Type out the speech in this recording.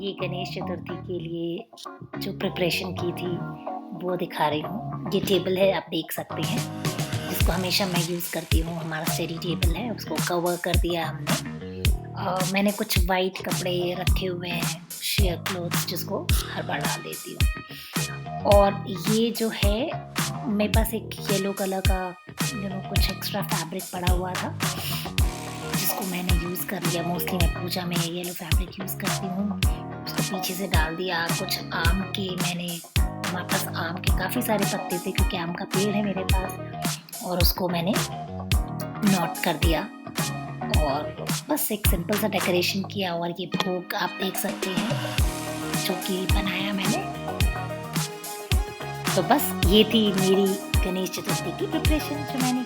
ये गणेश चतुर्थी के लिए जो प्रिपरेशन की थी वो दिखा रही हूँ। ये टेबल है, आप देख सकते हैं, जिसको हमेशा मैं यूज़ करती हूँ। हमारा स्टडी टेबल है, उसको कवर कर दिया हमने। मैंने कुछ वाइट कपड़े रखे हुए हैं, शेयर क्लॉथ्स, जिसको हर बार डाल देती हूँ। और ये जो है, मेरे पास एक येलो कलर का कुछ एक्स्ट्रा फैब्रिक पड़ा हुआ था, जिसको मैंने यूज़ कर लिया। मोस्टली मैं पूजा में येलो फैब्रिक यूज़ करती हूँ। उसको पीछे से डाल दिया। कुछ आम के हमारे पास आम के काफ़ी सारे पत्ते थे, क्योंकि आम का पेड़ है मेरे पास, और उसको मैंने नोट कर दिया और बस एक सिंपल सा डेकोरेशन किया। और ये भोग आप देख सकते हैं जो कि बनाया मैंने। तो बस ये थी मेरी गणेश चतुर्थी की प्रिपरेशन जो मैंने